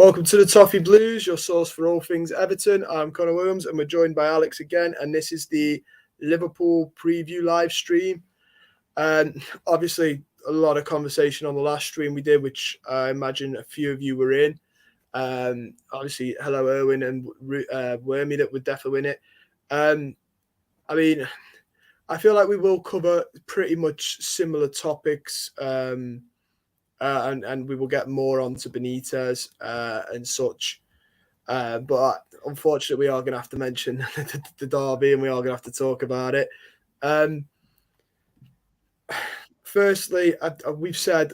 Welcome to the Toffee Blues, your source for all things Everton. I'm Connor Williams and we're joined by Alex again. And this is the Liverpool preview live stream. And obviously, a lot of conversation on the last stream we did, which I imagine a few of you were in. Obviously, hello, Erwin and Wormy, that would definitely win it. I mean, I feel like we will cover pretty much similar topics. And we will get more onto Benitez and such. But unfortunately, we are going to have to mention the derby, and we are going to have to talk about it. Firstly, we've said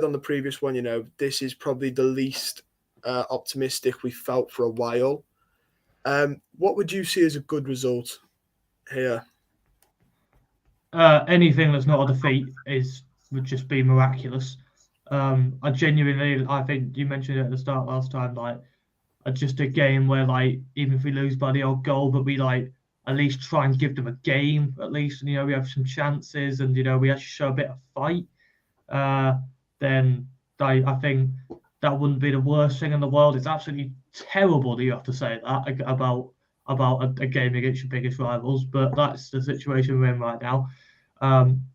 on the previous one, this is probably the least optimistic we've felt for a while. What would you see as a good result here? Anything that's not a defeat would just be miraculous. I think you mentioned it at the start last time, just a game where, even if we lose by the odd goal, but we at least try and give them a game, at least, and, we have some chances, and, we actually show a bit of fight, then I think that wouldn't be the worst thing in the world. It's absolutely terrible that you have to say that about a game against your biggest rivals, but that's the situation we're in right now.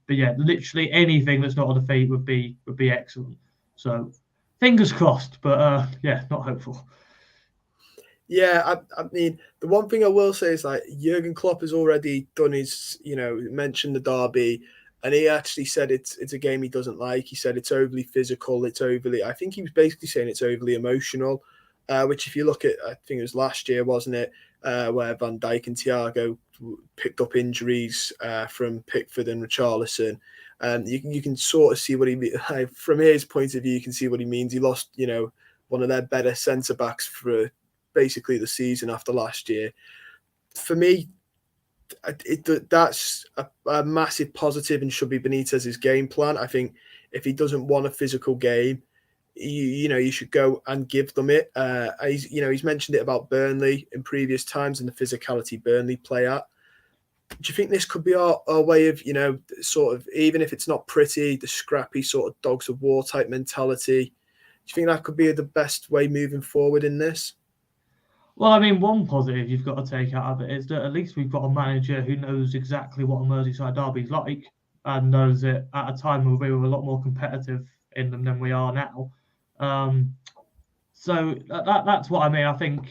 But yeah, literally anything that's not a defeat would be excellent. So fingers crossed, but not hopeful. Yeah, I mean, the one thing I will say is Jurgen Klopp has already done his, mentioned the derby, and he actually said it's a game he doesn't like. He said it's overly physical. I think he was basically saying it's overly emotional, which if you look at, I think it was last year, wasn't it, where Van Dijk and Thiago picked up injuries from Pickford and Richarlison. You can sort of see what he means. From his point of view, you can see what he means. He lost, one of their better centre-backs for basically the season after last year. For me, that's a massive positive and should be Benitez's game plan. I think if he doesn't want a physical game, you should go and give them it. He's mentioned it about Burnley in previous times and the physicality Burnley play at. Do you think this could be our way of, sort of, even if it's not pretty, the scrappy sort of dogs of war type mentality? Do you think that could be the best way moving forward in this? Well, I mean, one positive you've got to take out of it is that at least we've got a manager who knows exactly what a Merseyside Derby is like, and knows it at a time where we were a lot more competitive in them than we are now. So that's what I mean. I think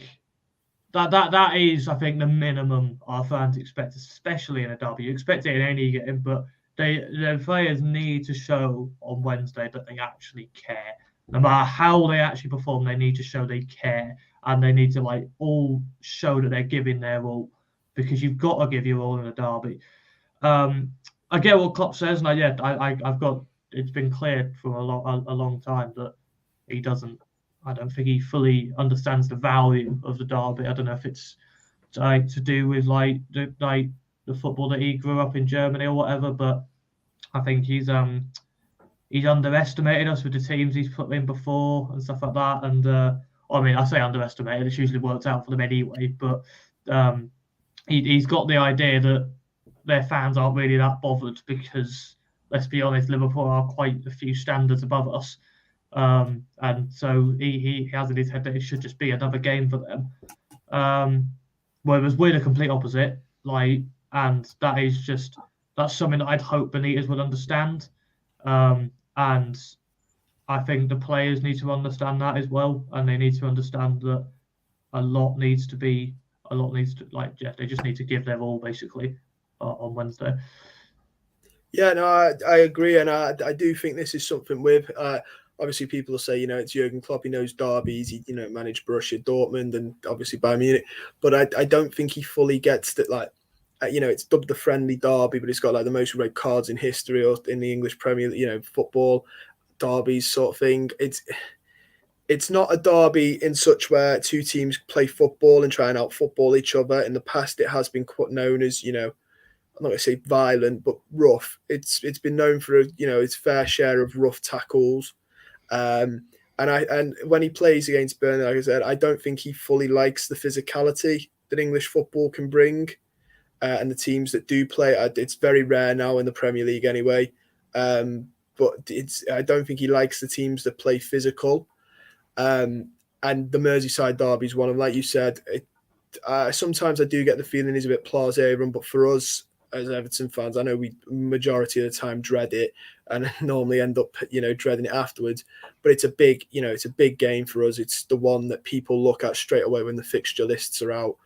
that is, I think, the minimum our fans expect, especially in a derby. You expect it in any game, but the players need to show on Wednesday that they actually care. No matter how they actually perform, they need to show they care, and they need to all show that they're giving their all, because you've got to give your all in a derby. I get what Klopp says, and I've got, it's been cleared for a long time that he doesn't. I don't think he fully understands the value of the derby. I don't know if it's to do with the football that he grew up in Germany or whatever, but I think he's underestimated us with the teams he's put in before and stuff like that. And I mean, I say underestimated, it's usually worked out for them anyway, but he's got the idea that their fans aren't really that bothered because, let's be honest, Liverpool are quite a few standards above us. And so he has in his head that it should just be another game for them. Whereas we're the complete opposite, and that's something that I'd hope Benitez would understand. And I think the players need to understand that as well, and they need to understand that they just need to give their all basically on Wednesday. Yeah, no, I agree, and I do think this is something with. Obviously, people will say, it's Jurgen Klopp. He knows derbies. He, managed Borussia Dortmund and obviously Bayern Munich. But I don't think he fully gets that. It's dubbed the friendly derby, but it's got the most red cards in history or in the English Premier, football derbies sort of thing. It's not a derby in such where two teams play football and try and out football each other. In the past, it has been known as, I'm not going to say violent, but rough. It's been known for its fair share of rough tackles. And when he plays against Burnley, like I said, I don't think he fully likes the physicality that English football can bring, and the teams that do play. It's very rare now in the Premier League anyway. But I don't think he likes the teams that play physical. And and the Merseyside Derby is one of them. Like you said, sometimes I do get the feeling he's a bit blasé run, but for us as Everton fans, I know we majority of the time dread it and normally end up, dreading it afterwards. But it's a big, it's a big game for us. It's the one that people look at straight away when the fixture lists are out.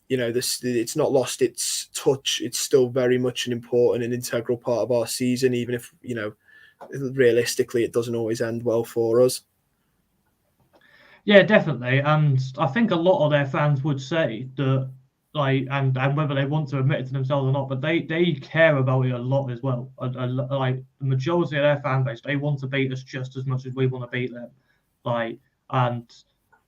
It's not lost its touch. It's still very much an important and integral part of our season, even if, realistically it doesn't always end well for us. Yeah, definitely. And I think a lot of their fans would say that, and whether they want to admit it to themselves or not, but they care about it a lot as well. Like the majority of their fan base, they want to beat us just as much as we want to beat them. And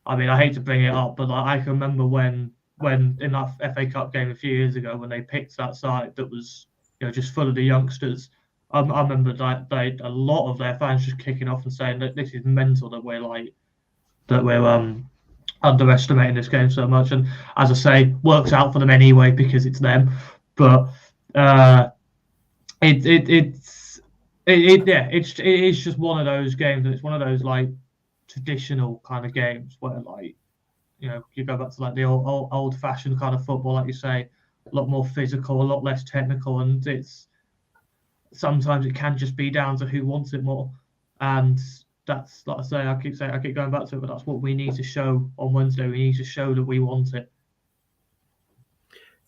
I mean, I hate to bring it up, but I can remember when in that FA Cup game a few years ago when they picked that side that was just full of the youngsters. I remember a lot of their fans just kicking off and saying that this is mental that we're underestimating this game so much, and as I say, works out for them anyway because it's them. But it's just one of those games, and it's one of those traditional kind of games where you go back to the old fashioned kind of football, like you say, a lot more physical, a lot less technical, and sometimes it can just be down to who wants it more, and that's, like I say, I keep going back to it, but that's what we need to show on Wednesday. We need to show that we want it.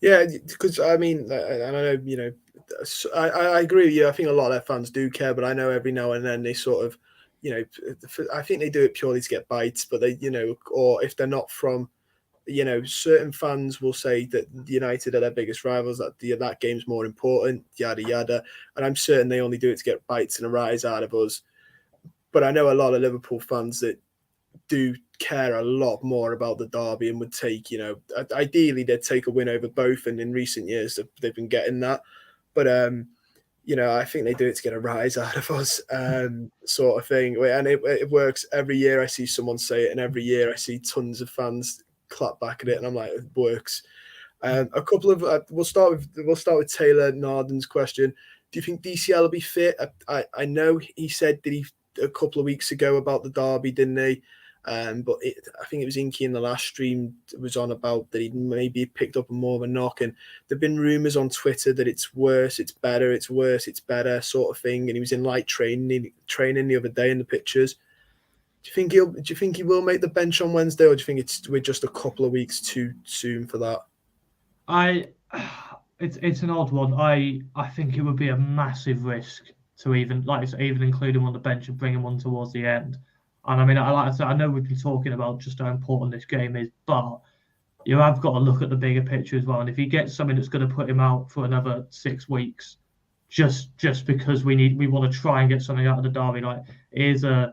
Yeah, because I mean, and I know, I agree with you. I think a lot of their fans do care, but I know every now and then they sort of, I think they do it purely to get bites, but they, or if they're not from, certain fans will say that United are their biggest rivals, that game's more important, yada, yada. And I'm certain they only do it to get bites and a rise out of us. But I know a lot of Liverpool fans that do care a lot more about the derby and would take, ideally they'd take a win over both. And in recent years, they've been getting that. But, I think they do it to get a rise out of us, sort of thing. And it works every year. I see someone say it, and every year I see tons of fans clap back at it. And I'm like, it works. A couple of, we'll start with Taylor Narden's question. Do you think DCL will be fit? I know he said that a couple of weeks ago about the derby, didn't he? But I think it was Inky in the last stream was on about that he maybe picked up more of a knock, and there've been rumours on Twitter that it's worse, it's better, it's worse, it's better, sort of thing. And he was in light training the other day in the pictures. Do you think he will make the bench on Wednesday, or do you think we're just a couple of weeks too soon for that? It's an odd one. I think it would be a massive risk to even include him on the bench and bring him on towards the end. And I mean, I know we've been talking about just how important this game is, but you have got to look at the bigger picture as well. And if he gets something that's going to put him out for another 6 weeks, just because we want to try and get something out of the derby, it is a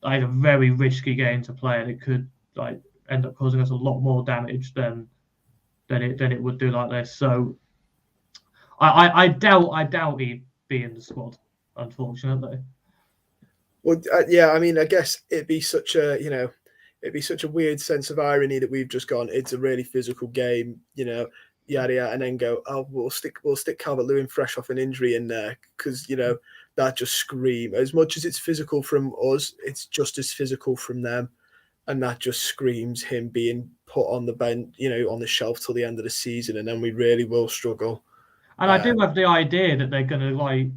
very risky game to play, and it could end up causing us a lot more damage than it would do like this. So I doubt he'd be in the squad, unfortunately. Well, yeah, I mean, I guess it'd be such a weird sense of irony that we've just gone, it's a really physical game, yada yada, and then go, oh, we'll stick Calvert-Lewin fresh off an injury in there because that just scream. As much as it's physical from us, it's just as physical from them, and that just screams him being put on the bench, on the shelf till the end of the season, and then we really will struggle. And I do have the idea that they're going to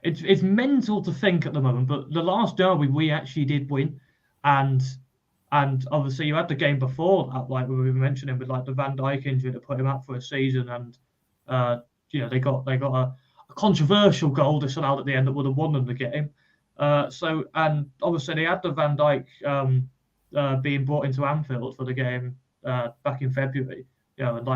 it's mental to think at the moment, but the last derby we actually did win, and obviously you had the game before that, like we were mentioning, with the Van Dijk injury that put him out for a season, and they got a controversial goal disallowed at the end that would have won them the game. And obviously they had the Van Dijk being brought into Anfield for the game back in February, and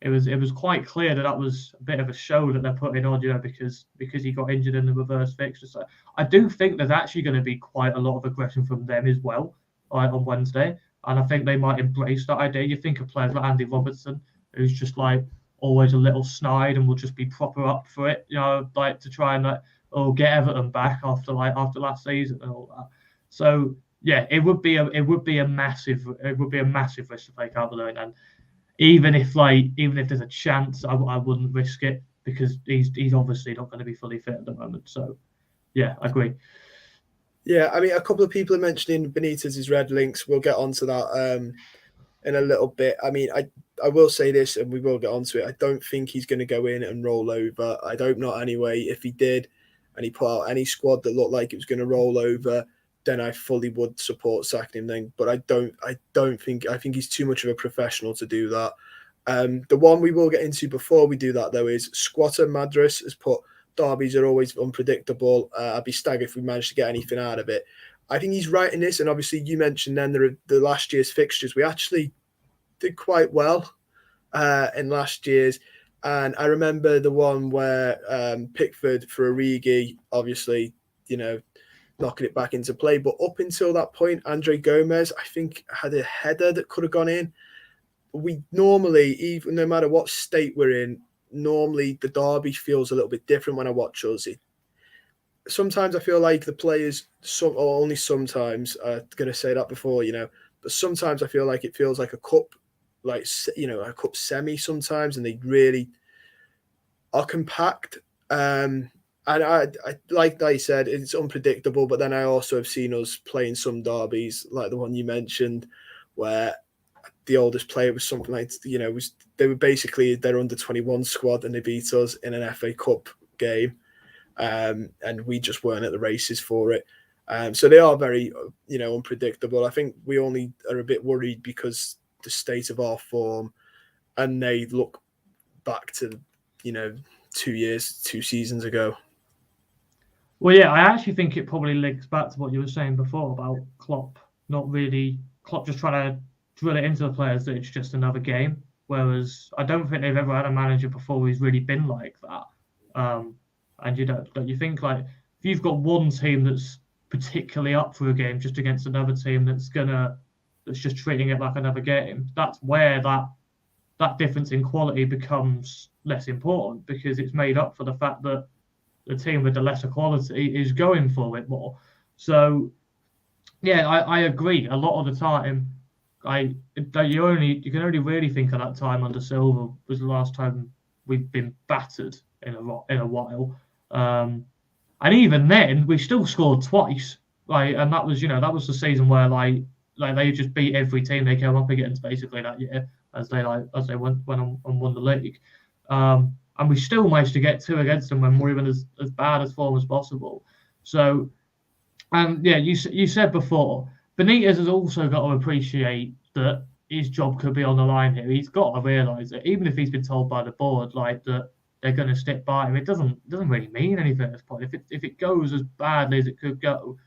it was quite clear that was a bit of a show that they're putting on, because he got injured in the reverse fixture. So I do think there's actually going to be quite a lot of aggression from them as well on Wednesday, and I think they might embrace that idea. You think of players like Andy Robertson, who's just always a little snide and will just be proper up for it, to try and get Everton back after last season and all that. So yeah, it would be a massive risk to take Calvert-Lewin, and even if there's a chance, I wouldn't risk it because he's obviously not going to be fully fit at the moment. So yeah, I agree. Yeah, I mean, a couple of people are mentioning Benitez's red links. We'll get onto that in a little bit. I mean, I will say this, and we will get onto it. I don't think he's going to go in and roll over. I don't not anyway. If he did, and he put out any squad that looked like it was going to roll over, then I fully would support sacking him. Then, but I don't. I don't think. I think he's too much of a professional to do that. The one we will get into before we do that though is Squatter Madras has put derbies are always unpredictable. I'd be staggered if we managed to get anything out of it. I think he's right in this, and obviously you mentioned then the last year's fixtures. We actually did quite well in last year's, and I remember the one where Pickford for Origi, obviously, knocking it back into play. But up until that point, Andre Gomez, I think, had a header that could have gone in. We normally, even no matter what state we're in, normally the derby feels a little bit different when I watch us. Sometimes I feel like the players, or only sometimes, I'm going to say that before, but sometimes I feel like it feels like a cup, like, a cup semi sometimes, and they really are compact. And I like I said, it's unpredictable, but then I also have seen us playing some derbies, like the one you mentioned, where the oldest player was something like, they were basically their under-21 squad and they beat us in an FA Cup game. And we just weren't at the races for it. So they are very, unpredictable. I think we only are a bit worried because the state of our form, and they look back to, 2 seasons ago. Well, yeah, I actually think it probably links back to what you were saying before about Klopp just trying to drill it into the players that it's just another game. Whereas I don't think they've ever had a manager before who's really been like that. And don't you think, like, if you've got one team that's particularly up for a game just against another team that's just treating it like another game, that's where that difference in quality becomes less important, because it's made up for the fact that the team with the lesser quality is going for it more. So yeah, I agree. A lot of the time, you can only really think of that time under Silva was the last time we've been battered in a while. And even then, we still scored twice. And that was the season where they just beat every team they came up against basically that year, as they went on and won the league. And we still managed to get two against them when we're even as bad as form as possible. So, and yeah, you said before, Benitez has also got to appreciate that his job could be on the line here. He's got to realise that even if he's been told by the board that they're going to stick by him, it doesn't really mean anything at this point. If it goes as badly as it could go,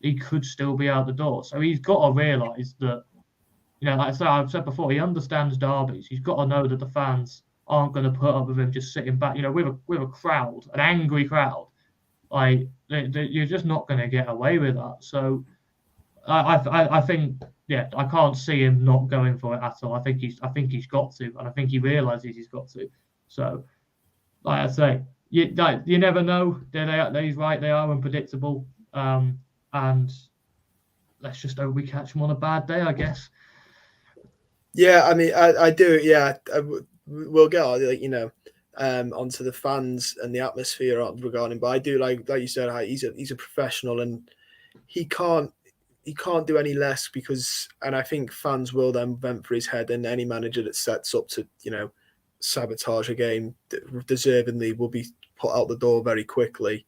he could still be out the door. So he's got to realise that, like I've said before, he understands derbies. He's got to know that the fans aren't going to put up with him just sitting back. With a crowd, an angry crowd, you're just not going to get away with that. So I think, yeah, I can't see him not going for it at all. I think he's got to, and I think he realises he's got to. So, like I say, you never know. He's right. They are unpredictable. And let's just hope we catch him on a bad day, I guess. Yeah, I mean, I do. Yeah, we'll get onto the fans and the atmosphere regarding. But I do like you said, he's a professional, and he can't do any less because, and I think fans will then vent for his head, and any manager that sets up to sabotage a game deservedly will be put out the door very quickly.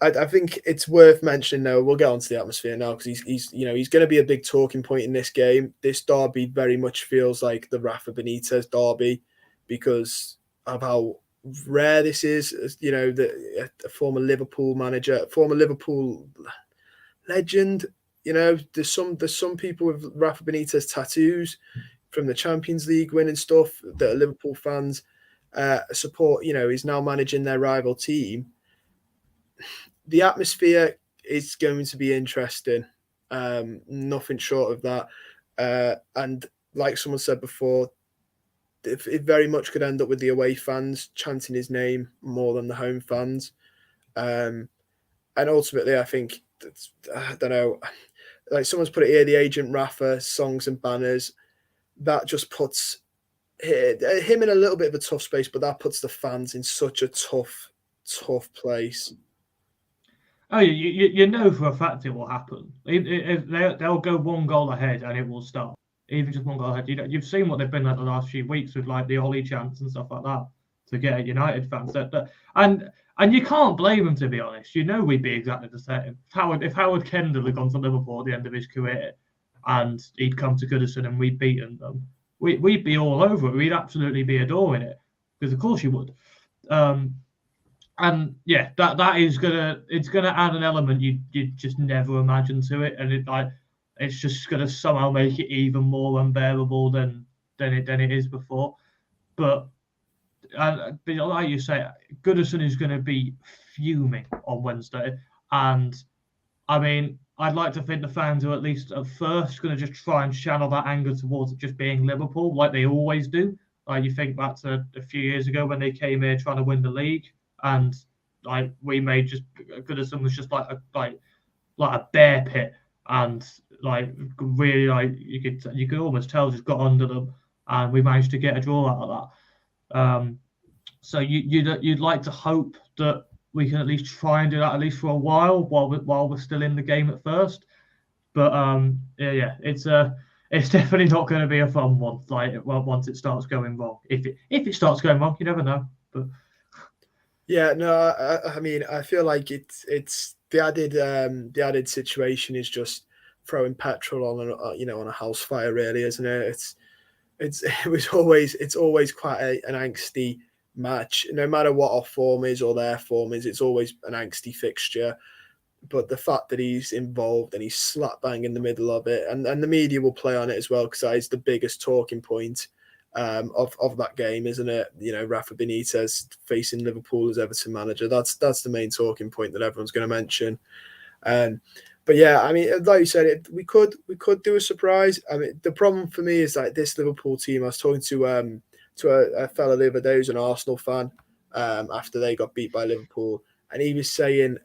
I think it's worth mentioning, though. We'll get onto the atmosphere now because he's going to be a big talking point in this game. This derby very much feels like the Rafa Benitez derby because of how rare this is. A former Liverpool manager, former Liverpool legend. There's some people with Rafa Benitez tattoos from the Champions League winning stuff that are Liverpool fans support. He's now managing their rival team. The atmosphere is going to be interesting. Nothing short of that. And like someone said before, it very much could end up with the away fans chanting his name more than the home fans. And ultimately, I think, I don't know, like someone's put it here, the Agent Rafa songs and banners, that just puts him in a little bit of a tough space, but that puts the fans in such a tough place. Oh, you know for a fact it will happen. They'll go one goal ahead and it will start. Even just one goal ahead. You've seen what they've been like the last few weeks with like the Ollie chants and stuff like that to get United fans. And you can't blame them, to be honest. You know we'd be exactly the same. If Howard Kendall had gone to Liverpool at the end of his career and he'd come to Goodison and we'd beaten them, we'd be all over it. We'd absolutely be adoring it because of course you would. And yeah, that is gonna add an element you just never imagine to it, and it's just gonna somehow make it even more unbearable than it is before. But like you say, Goodison is going to be fuming on Wednesday, and I mean, I'd like to think the fans are at least at first going to just try and channel that anger towards it just being Liverpool, like they always do. Like you think back to a few years ago when they came here trying to win the league, and like we made just Goodison was just like a bear pit, and like really like you could almost tell just got under them, and we managed to get a draw out of that. So you'd like to hope that we can at least try and do that at least for a while we're still in the game at first. But yeah, it's definitely not going to be a fun one. Like once it starts going wrong, if it starts going wrong, you never know. But yeah, no, I mean, I feel like it's the added situation is just throwing petrol on a house fire, really, isn't it? It's always quite an angsty match. No matter what our form is or their form is, it's always an angsty fixture. But the fact that he's involved and he's slap bang in the middle of it, and the media will play on it as well because that is the biggest talking point of that game, isn't it? You know, Rafa Benitez facing Liverpool as Everton manager. That's the main talking point that everyone's going to mention. But yeah, I mean, like you said, we could do a surprise. I mean, the problem for me is like this Liverpool team. I was talking to a fellow the other day who's an Arsenal fan after they got beat by Liverpool, and he was saying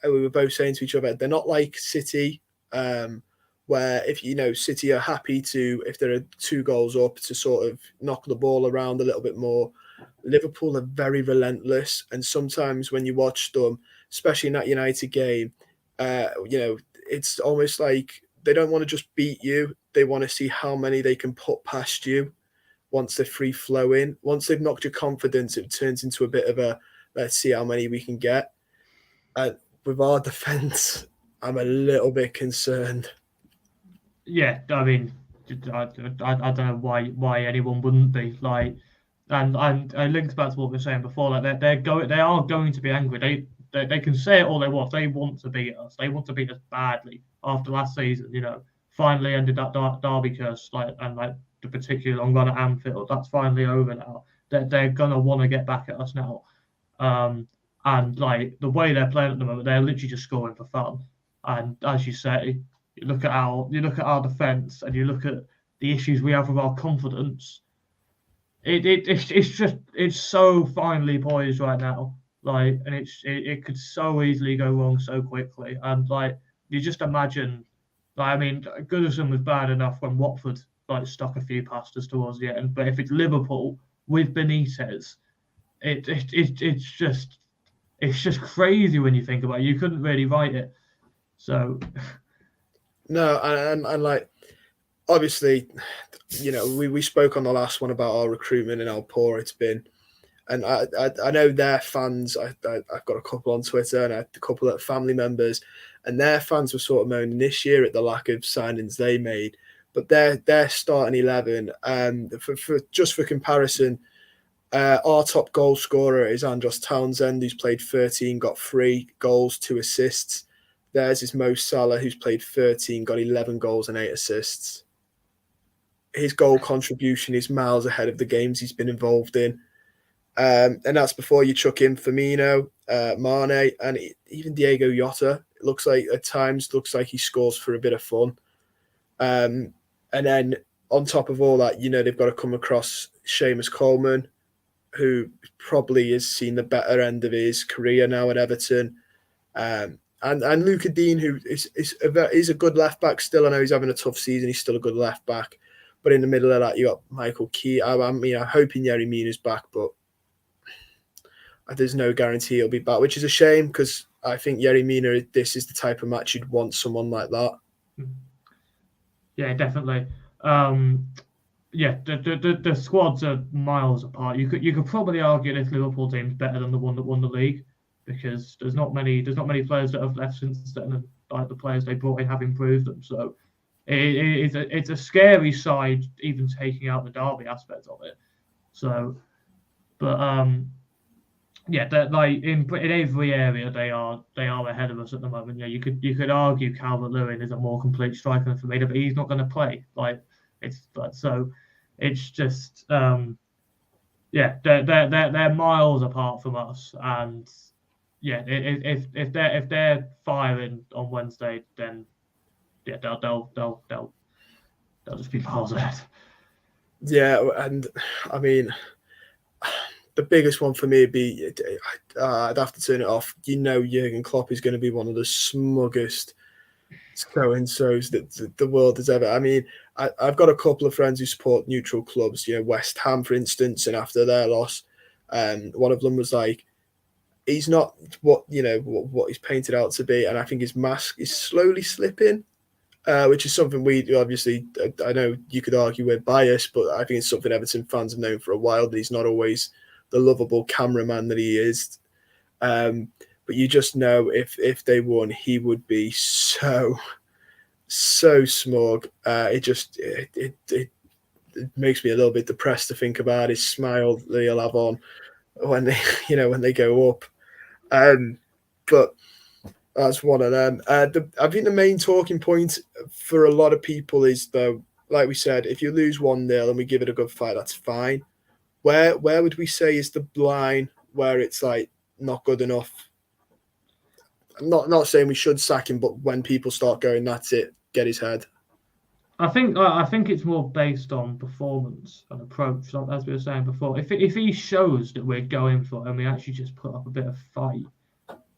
we were both saying to each other, they're not like City, where if City are happy to, if there are 2 goals up, to sort of knock the ball around a little bit more. Liverpool are very relentless, and sometimes when you watch them, especially in that United game, it's almost like they don't want to just beat you. They want to see how many they can put past you once they're free flowing. Once they've knocked your confidence, it turns into a bit of a let's see how many we can get. With our defence, I'm a little bit concerned. yeah, I mean, I don't know why anyone wouldn't be like, and I linked back to what we were saying before. Like they are going to be angry. They can say it all they want. They want to beat us. They want to beat us badly after last season. Finally ended that derby curse. And the particularly long run at Anfield. That's finally over now. They're gonna want to get back at us now. And like the way they're playing at the moment, they're literally just scoring for fun. And as you say, you look at our defence and you look at the issues we have with our confidence. It's so finely poised right now. And it could so easily go wrong so quickly. And you just imagine, I mean, Goodison was bad enough when Watford stuck a few past us towards the end. But if it's Liverpool with Benitez, it's just crazy when you think about it. You couldn't really write it. So no, and like obviously, we spoke on the last one about our recruitment and how poor it's been. And I know their fans. I've got a couple on Twitter and a couple of family members, and their fans were sort of moaning this year at the lack of signings they made. But their starting 11, for comparison, our top goal scorer is Andros Townsend, who's played 13, got 3 goals, 2 assists. Theirs is Mo Salah, who's played 13, got 11 goals and 8 assists. His goal contribution is miles ahead of the games he's been involved in. And that's before you chuck in Firmino, Mane, and even Diego Jota. It looks like at times he scores for a bit of fun. And then on top of all that, they've got to come across Seamus Coleman, who probably has seen the better end of his career now at Everton. And Luca Dean, who is a good left back still. I know he's having a tough season. He's still a good left back. But in the middle of that, you got Michael Key. I'm hoping Yerry Mina's back, but there's no guarantee he'll be back, which is a shame because I think Yerry Mina, this is the type of match you'd want someone like that. Yeah, definitely. Yeah, the squads are miles apart. You could probably argue this Liverpool team's better than the one that won the league, because there's not many players that have left since then, and like the players they brought in have improved them. So it's a scary side, even taking out the Derby aspect of it. So, but yeah, like in every area they are ahead of us at the moment. Yeah, you could argue Calvert-Lewin is a more complete striker than Firmino, but he's not going to play. Like so, it's just yeah, they're miles apart from us, and yeah, if they're firing on Wednesday, then yeah, they'll just be miles ahead. Yeah, and I mean, the biggest one for me would be I'd have to turn it off. Jurgen Klopp is going to be one of the smuggest so-and-sos that the world has ever. I mean, I've got a couple of friends who support neutral clubs, West Ham, for instance, and after their loss, one of them was like, he's not what he's painted out to be, and I think his mask is slowly slipping, which is something we obviously, I know you could argue we're biased, but I think it's something Everton fans have known for a while, that he's not always the lovable cameraman that he is. But you just know if they won, he would be so smug. It makes me a little bit depressed to think about his smile that he'll have on when they go up. But that's one of them. I think the main talking point for a lot of people is, though, like we said, if you lose 1-0 and we give it a good fight, that's fine. Where would we say is the line where it's like not good enough? I'm not saying we should sack him, but when people start going, that's it, get his head. I think it's more based on performance and approach, like, as we were saying before. If he shows that we're going for it and we actually just put up a bit of fight,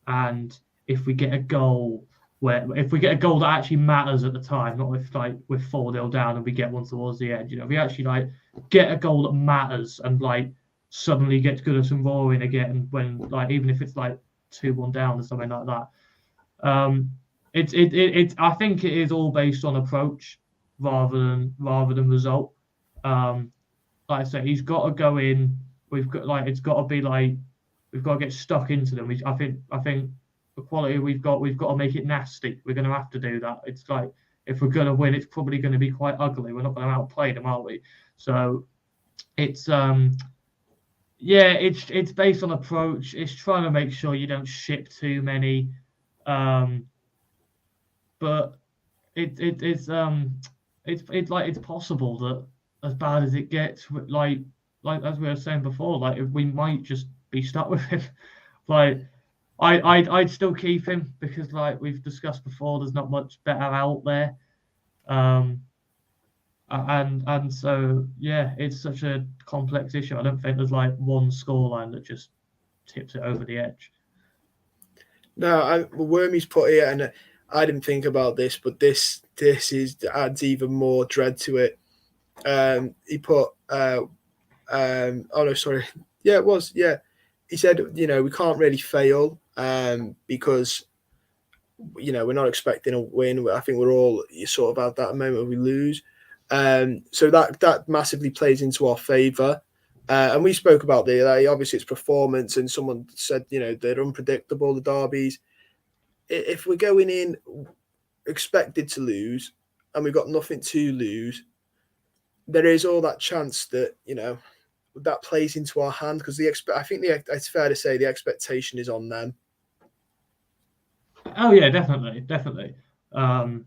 and if we get a goal that actually matters at the time, not if like we're 4-0 down and we get one towards the end, if we actually like get a goal that matters and like suddenly gets good at some roaring again, when like even if it's like 2-1 down or something like that. I think it is all based on approach rather than result. Like I say, he's got to go in. We've got it's got to be like we've got to get stuck into them. I think the quality we've got to make it nasty. We're going to have to do that. It's like if we're going to win, it's probably going to be quite ugly. We're not going to outplay them, are we? So it's it's based on approach. It's trying to make sure you don't ship too many, but it's possible that as bad as it gets, like as we were saying before, like if we might just be stuck with him. Like I'd still keep him because, like we've discussed before, there's not much better out there. And so yeah, it's such a complex issue. I don't think there's like one scoreline that just tips it over the edge. No, Wormy's put here, and I didn't think about this, but this adds even more dread to it. He put, oh no, sorry, yeah, it was, yeah. He said, we can't really fail, because we're not expecting a win. I think we're all sort of at that moment we lose. So that massively plays into our favour. And we spoke about obviously it's performance, and someone said, they're unpredictable, the derbies. If we're going in expected to lose and we've got nothing to lose, there is all that chance that, that plays into our hand, because I think it's fair to say the expectation is on them. Oh yeah, definitely. And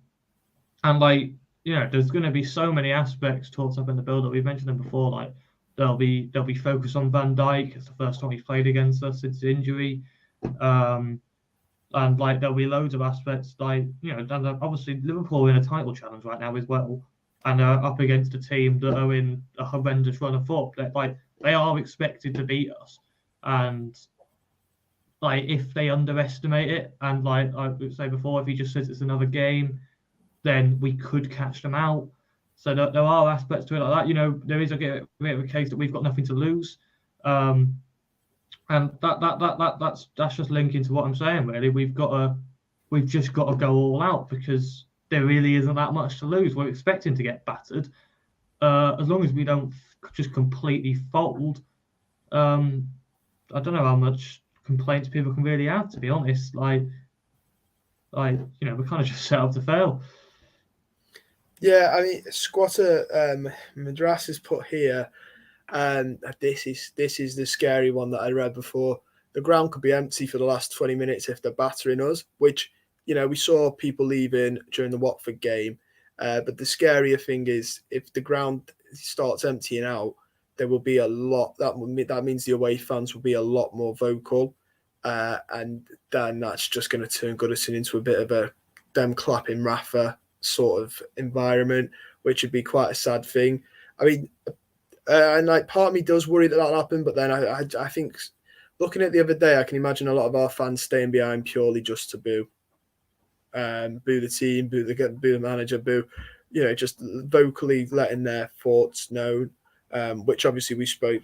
like, there's going to be so many aspects talked up in the build-up. We've mentioned them before. Like they'll be focused on Van Dijk. It's the first time he's played against us since his injury. And like there'll be loads of aspects, like and obviously Liverpool are in a title challenge right now as well, and are up against a team that are in a horrendous run of form. Like they are expected to beat us, and like if they underestimate it, and like I would say before, if he just says it's another game, then we could catch them out. So there are aspects to it like that. There is a bit of a case that we've got nothing to lose. And that's just linking to what I'm saying. Really, we've just got to go all out because there really isn't that much to lose. We're expecting to get battered. As long as we don't just completely fold, I don't know how much complaints people can really have. To be honest, we're kind of just set up to fail. Yeah, I mean, Squatter Madras has put here, and this is the scary one that I read before. The ground could be empty for the last 20 minutes if they're battering us, which, we saw people leaving during the Watford game. But the scarier thing is if the ground starts emptying out, there will be a lot. That means the away fans will be a lot more vocal. And then that's just going to turn Goodison into a bit of a them clapping Rafa sort of environment, which would be quite a sad thing. I mean, and like part of me does worry that that'll happen, but then I think looking at the other day, I can imagine a lot of our fans staying behind purely just to boo the team, boo the manager, boo, just vocally letting their thoughts known. Which obviously we spoke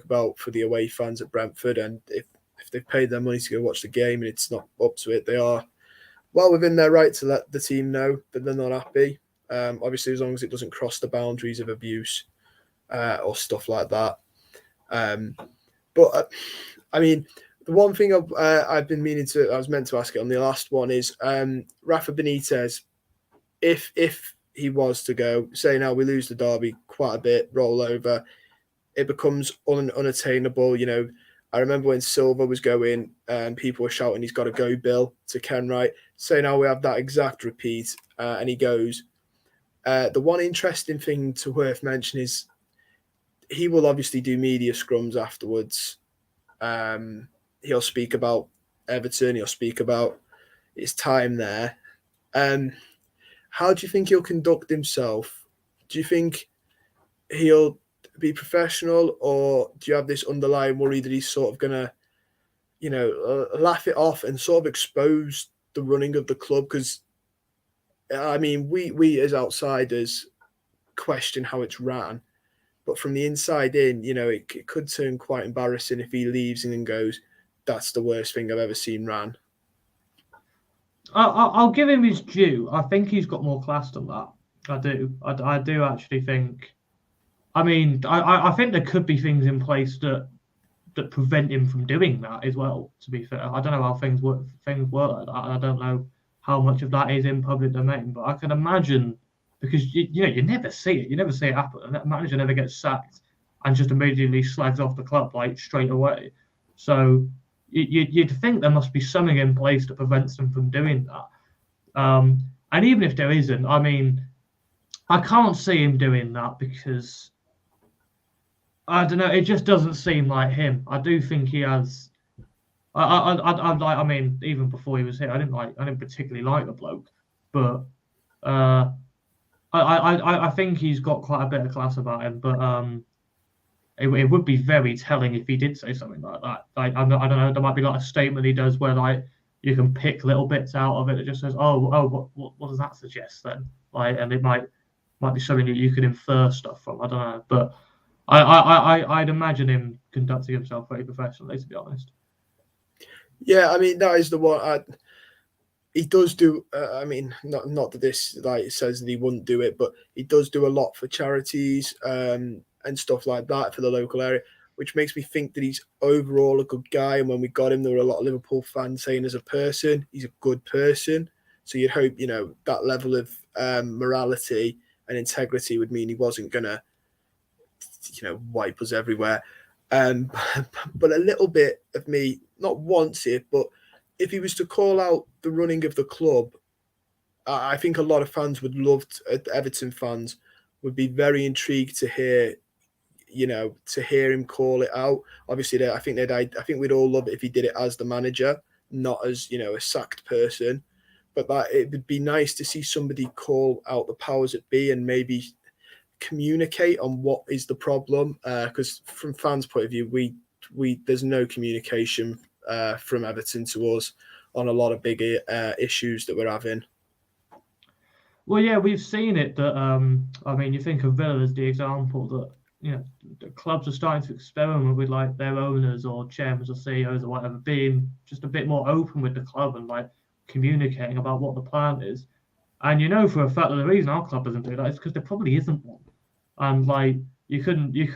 about for the away fans at Brentford, and if they've paid their money to go watch the game and it's not up to it, they are well within their right to let the team know that they're not happy. Obviously, as long as it doesn't cross the boundaries of abuse or stuff like that. But I mean, the one thing I've been I was meant to ask it on the last one is Rafa Benitez. If he was to go, say now we lose the derby quite a bit, roll over, it becomes unattainable. I remember when Silva was going, people were shouting, "He's got to go, Bill," to Ken Wright. Say now we have that exact repeat, and he goes. The one interesting thing to worth mention is he will obviously do media scrums afterwards. He'll speak about Everton. He'll speak about his time there. How do you think he'll conduct himself? Do you think he'll be professional, or do you have this underlying worry that he's sort of going to, laugh it off and sort of expose the running of the club? Because, I mean, we as outsiders question how it's ran, but from the inside in, it could turn quite embarrassing if he leaves and then goes, "That's the worst thing I've ever seen ran." I'll give him his due. I think he's got more class than that. I do. I do actually think. I mean, I think there could be things in place that prevent him from doing that as well. To be fair, I don't know how things work. I don't know how much of that is in public domain, but I can imagine because you never see it. You never see it happen. And that manager never gets sacked and just immediately slags off the club like straight away. So you'd think there must be something in place that prevents them from doing that. And even if there isn't, I mean, I can't see him doing that because I don't know. It just doesn't seem like him. I do think he has. I mean, even before he was here, I didn't particularly like the bloke, but I think he's got quite a bit of class about him. But it would be very telling if he did say something like that. Like I don't know, there might be like a statement he does where like you can pick little bits out of it that just says, what does that suggest then? Like, and it might be something that you could infer stuff from. I don't know, but I'd imagine him conducting himself very professionally, to be honest. Yeah, I mean that is the one. He does do. I mean, not that this like says that he wouldn't do it, but he does do a lot for charities and stuff like that for the local area, which makes me think that he's overall a good guy. And when we got him, there were a lot of Liverpool fans saying, as a person, he's a good person. So you'd hope that level of morality and integrity would mean he wasn't gonna wipe us everywhere. But a little bit of me, not wants it, but if he was to call out the running of the club, I think a lot of fans would love Everton fans would be very intrigued to hear, to hear him call it out. Obviously, I think we'd all love it if he did it as the manager, not as a sacked person. But that it would be nice to see somebody call out the powers that be and maybe communicate on what is the problem. Because from fans' point of view, we there's no communication from Everton to us on a lot of bigger issues that we're having. Well, yeah, we've seen it. That I mean, you think of Villa as the example that the clubs are starting to experiment with like their owners or chairmen or CEOs or whatever being just a bit more open with the club and like communicating about what the plan is. And for a fact that the reason our club doesn't do that is because there probably isn't one. And like Farah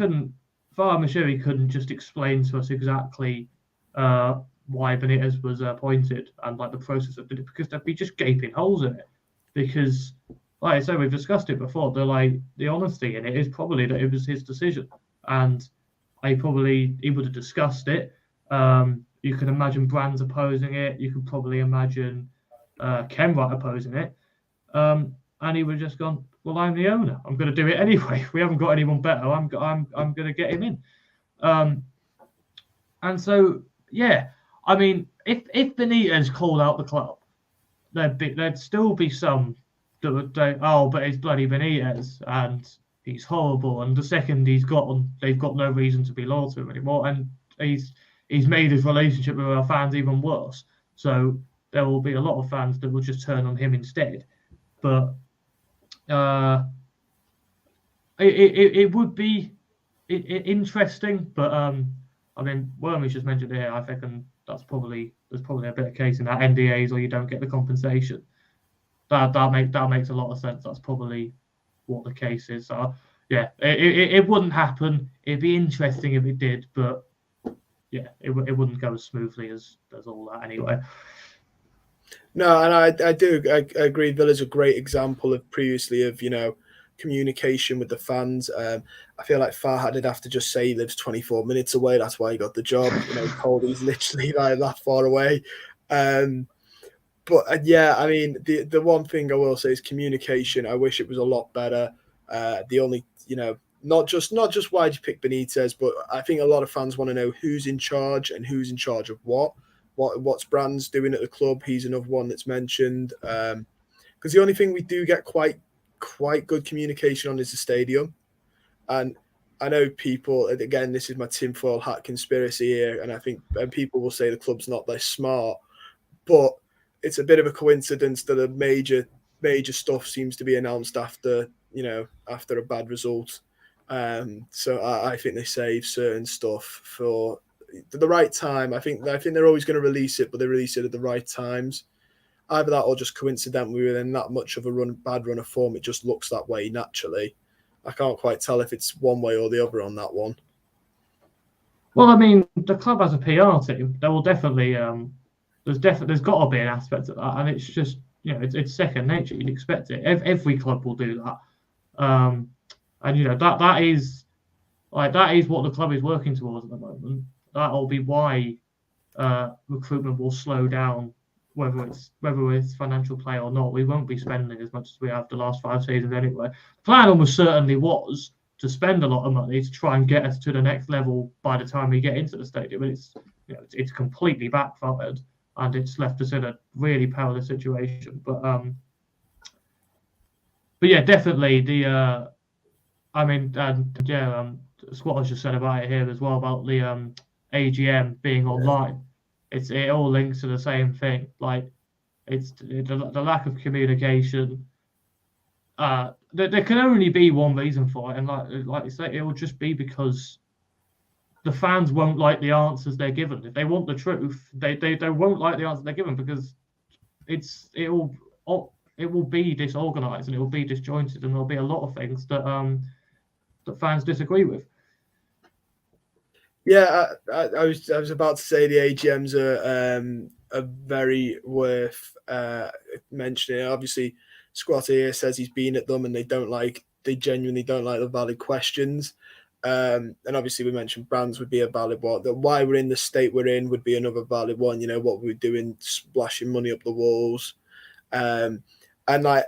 Mashiri couldn't just explain to us exactly why Benitez was appointed and like the process of it, because there'd be just gaping holes in it. Because, like I said, we've discussed it before. The honesty in it is probably that it was his decision, and he would have discussed it. You can imagine Brands opposing it. You could probably imagine Kenwright opposing it. And he would have just gone, well, I'm the owner. I'm going to do it anyway. We haven't got anyone better. I'm going to get him in. And so, yeah, I mean, if Benitez called out the club, there'd still be some that would say, oh, but it's bloody Benitez and he's horrible. And the second he's gone, they've got no reason to be loyal to him anymore. And he's made his relationship with our fans even worse. So there will be a lot of fans that will just turn on him instead. But it would be interesting. But I mean, Wormy's just mentioned here. I think there's probably a bit of case in that NDAs or you don't get the compensation. That makes a lot of sense. That's probably what the case is. So yeah, it wouldn't happen. It'd be interesting if it did, but yeah, it wouldn't go as smoothly as all that anyway. No, and I agree. Villa's a great example of previously of communication with the fans. I feel like Farhad did have to just say he lives 24 minutes away. That's why he got the job. Colby's literally like that far away. But yeah, I mean, the one thing I will say is communication. I wish it was a lot better. The only, not just why you pick Benitez, but I think a lot of fans want to know who's in charge and who's in charge of what's Brands doing at the club. He's another one that's mentioned. Because the only thing we do get quite good communication on is the stadium. And I know people, again, this is my tinfoil hat conspiracy here, and I think people will say the club's not that smart, but it's a bit of a coincidence that a major stuff seems to be announced after a bad result. So I think they save certain stuff for the right time. I think they're always going to release it, but they release it at the right times. Either that or just coincidentally within that much of a bad run of form, it just looks that way naturally. I can't quite tell if it's one way or the other on that one. Well, I mean, the club has a PR team. There will definitely there's got to be an aspect of that, and it's just it's second nature. You'd expect it. Every club will do that, and that is what the club is working towards at the moment. That'll be why recruitment will slow down, whether it's financial play or not. We won't be spending as much as we have the last 5 seasons anyway. The plan almost certainly was to spend a lot of money to try and get us to the next level by the time we get into the stadium. But it's completely backfired, and it's left us in a really perilous situation. But yeah, definitely Squatters just said about it here as well about the AGM being online. It all links to the same thing. Like it's the lack of communication. There can only be one reason for it, and like you say, it will just be because the fans won't like the answers they're given. If they want the truth, they won't like the answers they're given because it will be disorganized and it will be disjointed, and there'll be a lot of things that fans disagree with. Yeah, I was about to say the AGMs are very worth mentioning. Obviously, Squatter here says he's been at them and they genuinely don't like the valid questions. And obviously we mentioned Brands would be a valid one. That why we're in the state we're in would be another valid one. What we're doing, splashing money up the walls. And like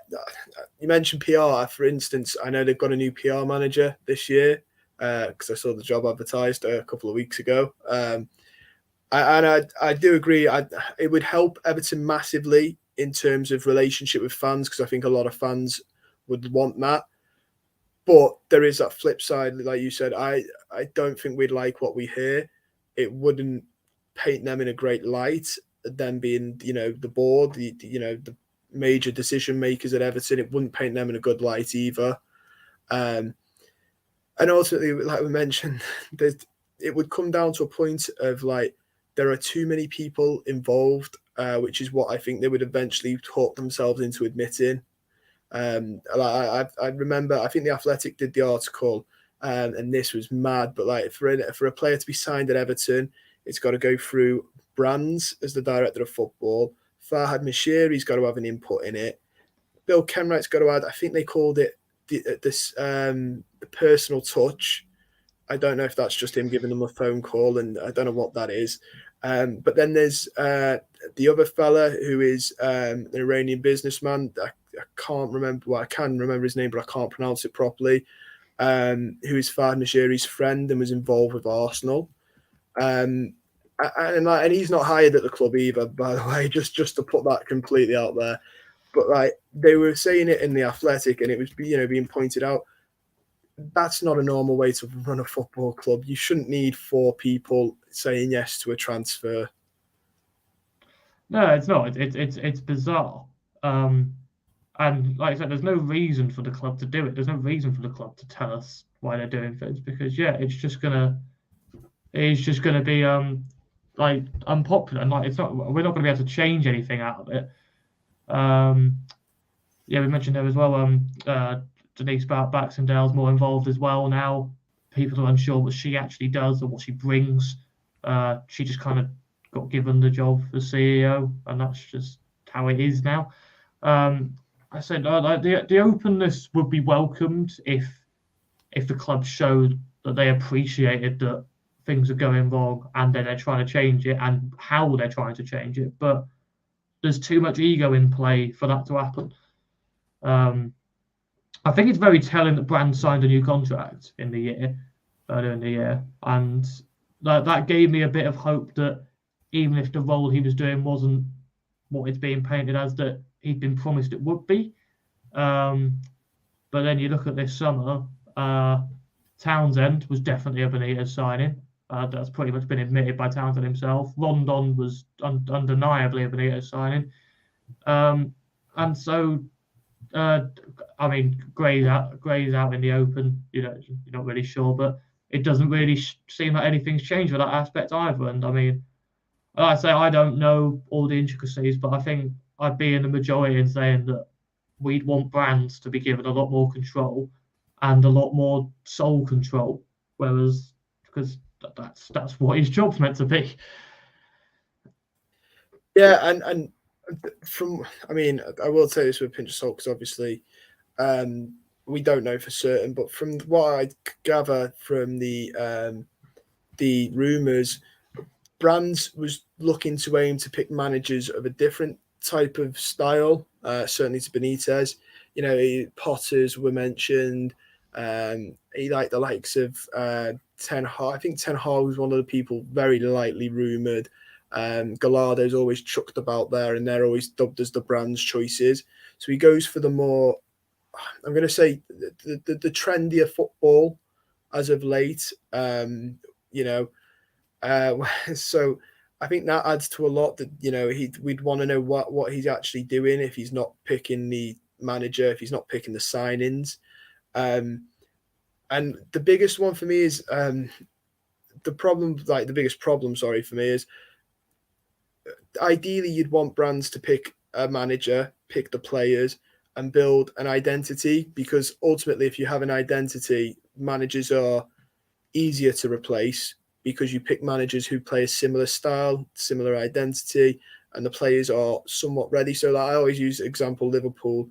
you mentioned PR, for instance, I know they've got a new PR manager this year because I saw the job advertised a couple of weeks ago. I do agree. It would help Everton massively in terms of relationship with fans because I think a lot of fans would want that. But there is that flip side, like you said. I don't think we'd like what we hear. It wouldn't paint them in a great light. Them being, the board, the major decision makers at Everton, it wouldn't paint them in a good light either. And And ultimately, like we mentioned, it would come down to a point of like there are too many people involved, which is what I think they would eventually talk themselves into admitting. I remember, I think the Athletic did the article, and this was mad. But like for a player to be signed at Everton, it's got to go through Brands as the director of football. Farhad Mashiri's got to have an input in it. Bill Kenwright's got to add. I think they called it the personal touch. I don't know if that's just him giving them a phone call, and I don't know what that is. But then there's the other fella who is an Iranian businessman. I can't remember. Well, I can remember his name, but I can't pronounce it properly. Who is Fahd Mashiri's friend and was involved with Arsenal. And he's not hired at the club either, by the way. Just to put that completely out there. But like they were saying it in the Athletic, and it was being pointed out. That's not a normal way to run a football club. You shouldn't need 4 people saying yes to a transfer. No, it's not. It's bizarre. And like I said, there's no reason for the club to do it. There's no reason for the club to tell us why they're doing things because it's just gonna be like unpopular and like it's not. We're not gonna be able to change anything out of it. We mentioned there as well. Denise Baxendale's more involved as well now. People are unsure what she actually does or what she brings. She just kind of got given the job as CEO, and that's just how it is now. I said like the openness would be welcomed if the club showed that they appreciated that things are going wrong and that they're trying to change it and how they're trying to change it. But there's too much ego in play for that to happen. I think it's very telling that Brand signed a new contract earlier in the year, and that gave me a bit of hope that even if the role he was doing wasn't what it's being painted as, that he'd been promised it would be. But then you look at this summer, Townsend was definitely a Benitez signing. That's pretty much been admitted by Townsend himself. Rondon was undeniably a Benitez signing. And so, I mean, Gray's out in the open. You're not really sure, but it doesn't really seem like anything's changed with that aspect either. And I mean, like I say, I don't know all the intricacies, but I think I'd be in the majority in saying that we'd want Brands to be given a lot more control and a lot more sole control, whereas because that's what his job's meant to be. Yeah, and I mean, I will say this with a pinch of salt because obviously we don't know for certain, but from what I gather from the rumours, Brands was looking to aim to pick managers of a different type of style, certainly to Benitez. Potters were mentioned. He liked the likes of Ten Hag. I think Ten Hag was one of the people very lightly rumoured. Gallardo's always chucked about there, and they're always dubbed as the Brands choices. So he goes for the more, I'm going to say, the trendier football as of late. So I think that adds to a lot that we'd want to know what he's actually doing if he's not picking the manager, if he's not picking the signings. And the biggest one for me is the biggest problem for me is ideally you'd want Brands to pick a manager, pick the players, and build an identity, because ultimately if you have an identity, managers are easier to replace because you pick managers who play a similar style, similar identity, and the players are somewhat ready. So I always use the example Liverpool.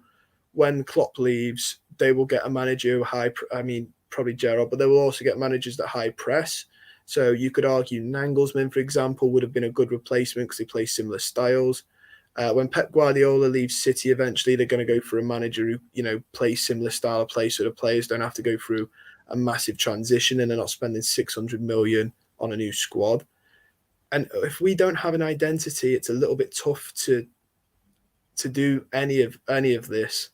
When Klopp leaves, they will get a manager who probably Gerrard, but they will also get managers that high press. So you could argue Nagelsmann, for example, would have been a good replacement because they play similar styles. When Pep Guardiola leaves City, eventually they're going to go for a manager who plays similar style of play, so the players don't have to go through a massive transition and they're not spending 600 million on a new squad. And if we don't have an identity, it's a little bit tough to do any of this.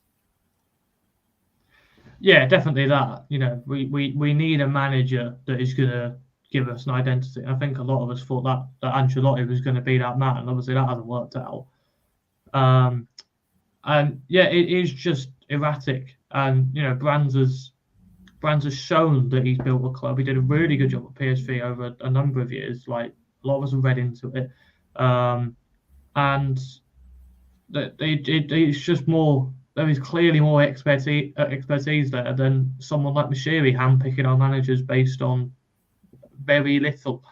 Yeah, definitely that. We need a manager that is going to give us an identity. I think a lot of us thought that Ancelotti was going to be that man, and obviously that hasn't worked out. And yeah, it is just erratic. And Brands Brands has shown that he's built a club. He did a really good job at PSV over a number of years. Like a lot of us have read into it, and it's just more. There is clearly more expertise there than someone like Moshiri handpicking our managers based on very little,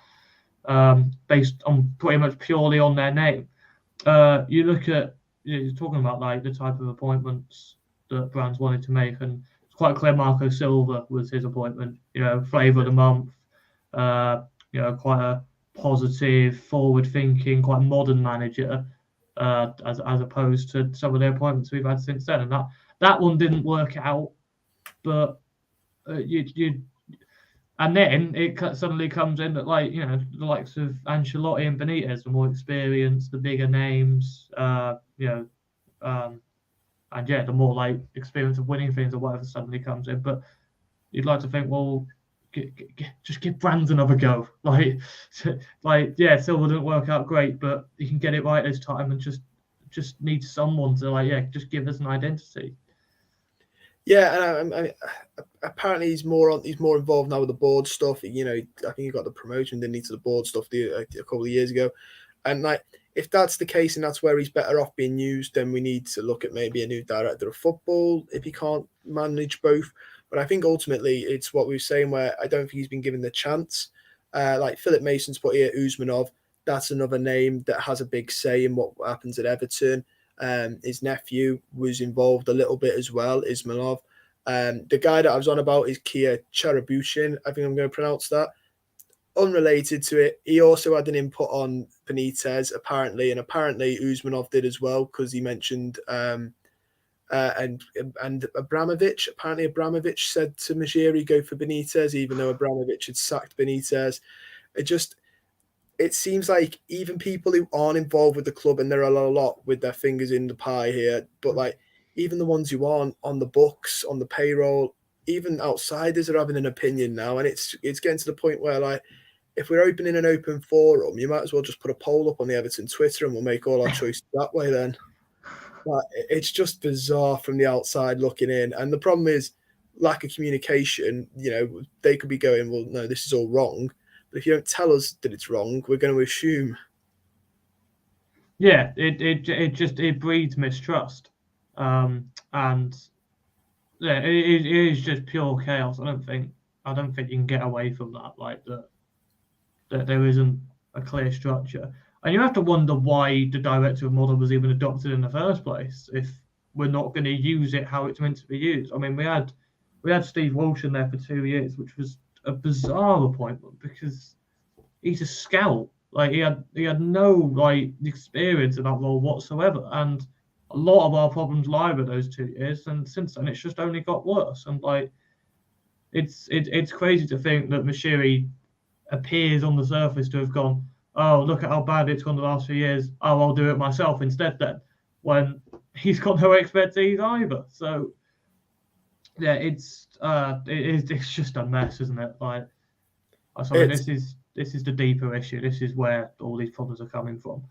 based on pretty much purely on their name. You look at, you're talking about like the type of appointments that Brands wanted to make, and it's quite clear Marco Silva was his appointment. Flavour of the month. Quite a positive, forward-thinking, quite modern manager, as opposed to some of the appointments we've had since then. And that one didn't work out, but and then it suddenly comes in that, like, the likes of Ancelotti and Benitez, the more experienced, the bigger names, and the more like experience of winning things or whatever suddenly comes in. But you'd like to think, well, just give Brands another go. Silva didn't work out great, but you can get it right this time, and just need someone to just give us an identity. Yeah, and apparently he's more involved now with the board stuff. I think he got the promotion, didn't he, to the board stuff a couple of years ago. And like, if that's the case and that's where he's better off being used, then we need to look at maybe a new director of football if he can't manage both. But I think ultimately it's what we were saying, where I don't think he's been given the chance. Like Philip Mason's put here, Usmanov, that's another name that has a big say in what happens at Everton. His nephew was involved a little bit as well, Ismailov. The guy that I was on about is Kia Cherubushin. I think I'm going to pronounce that. Unrelated to it, he also had an input on Benitez, apparently Usmanov did as well, because he mentioned and Abramovich. Apparently Abramovich said to Moshiri, go for Benitez, even though Abramovich had sacked Benitez. It seems like even people who aren't involved with the club, and there are a lot with their fingers in the pie here, but like even the ones who aren't on the books, on the payroll, even outsiders are having an opinion now. And it's getting to the point where, like, if we're opening an open forum, you might as well just put a poll up on the Everton Twitter and we'll make all our choices that way then. Like, it's just bizarre from the outside looking in. And the problem is lack of communication. They could be going, well, no, this is all wrong. But if you don't tell us that it's wrong, we're going to assume. Yeah, it breeds mistrust. And yeah, it is just pure chaos. I don't think you can get away from that. Like that there isn't a clear structure, and you have to wonder why the director of model was even adopted in the first place if we're not going to use it how it's meant to be used. I mean, we had Steve Walsh in there for 2 years, which was a bizarre appointment because he's a scout. Like he had no experience in that role whatsoever, and a lot of our problems lie with those 2 years. And since then, it's just only got worse. And it's crazy to think that Moshiri appears on the surface to have gone, oh, look at how bad it's gone the last few years. Oh, I'll do it myself instead then, when he's got no expertise either. So yeah, it's just a mess, isn't it? This is the deeper issue. This is where all these problems are coming from.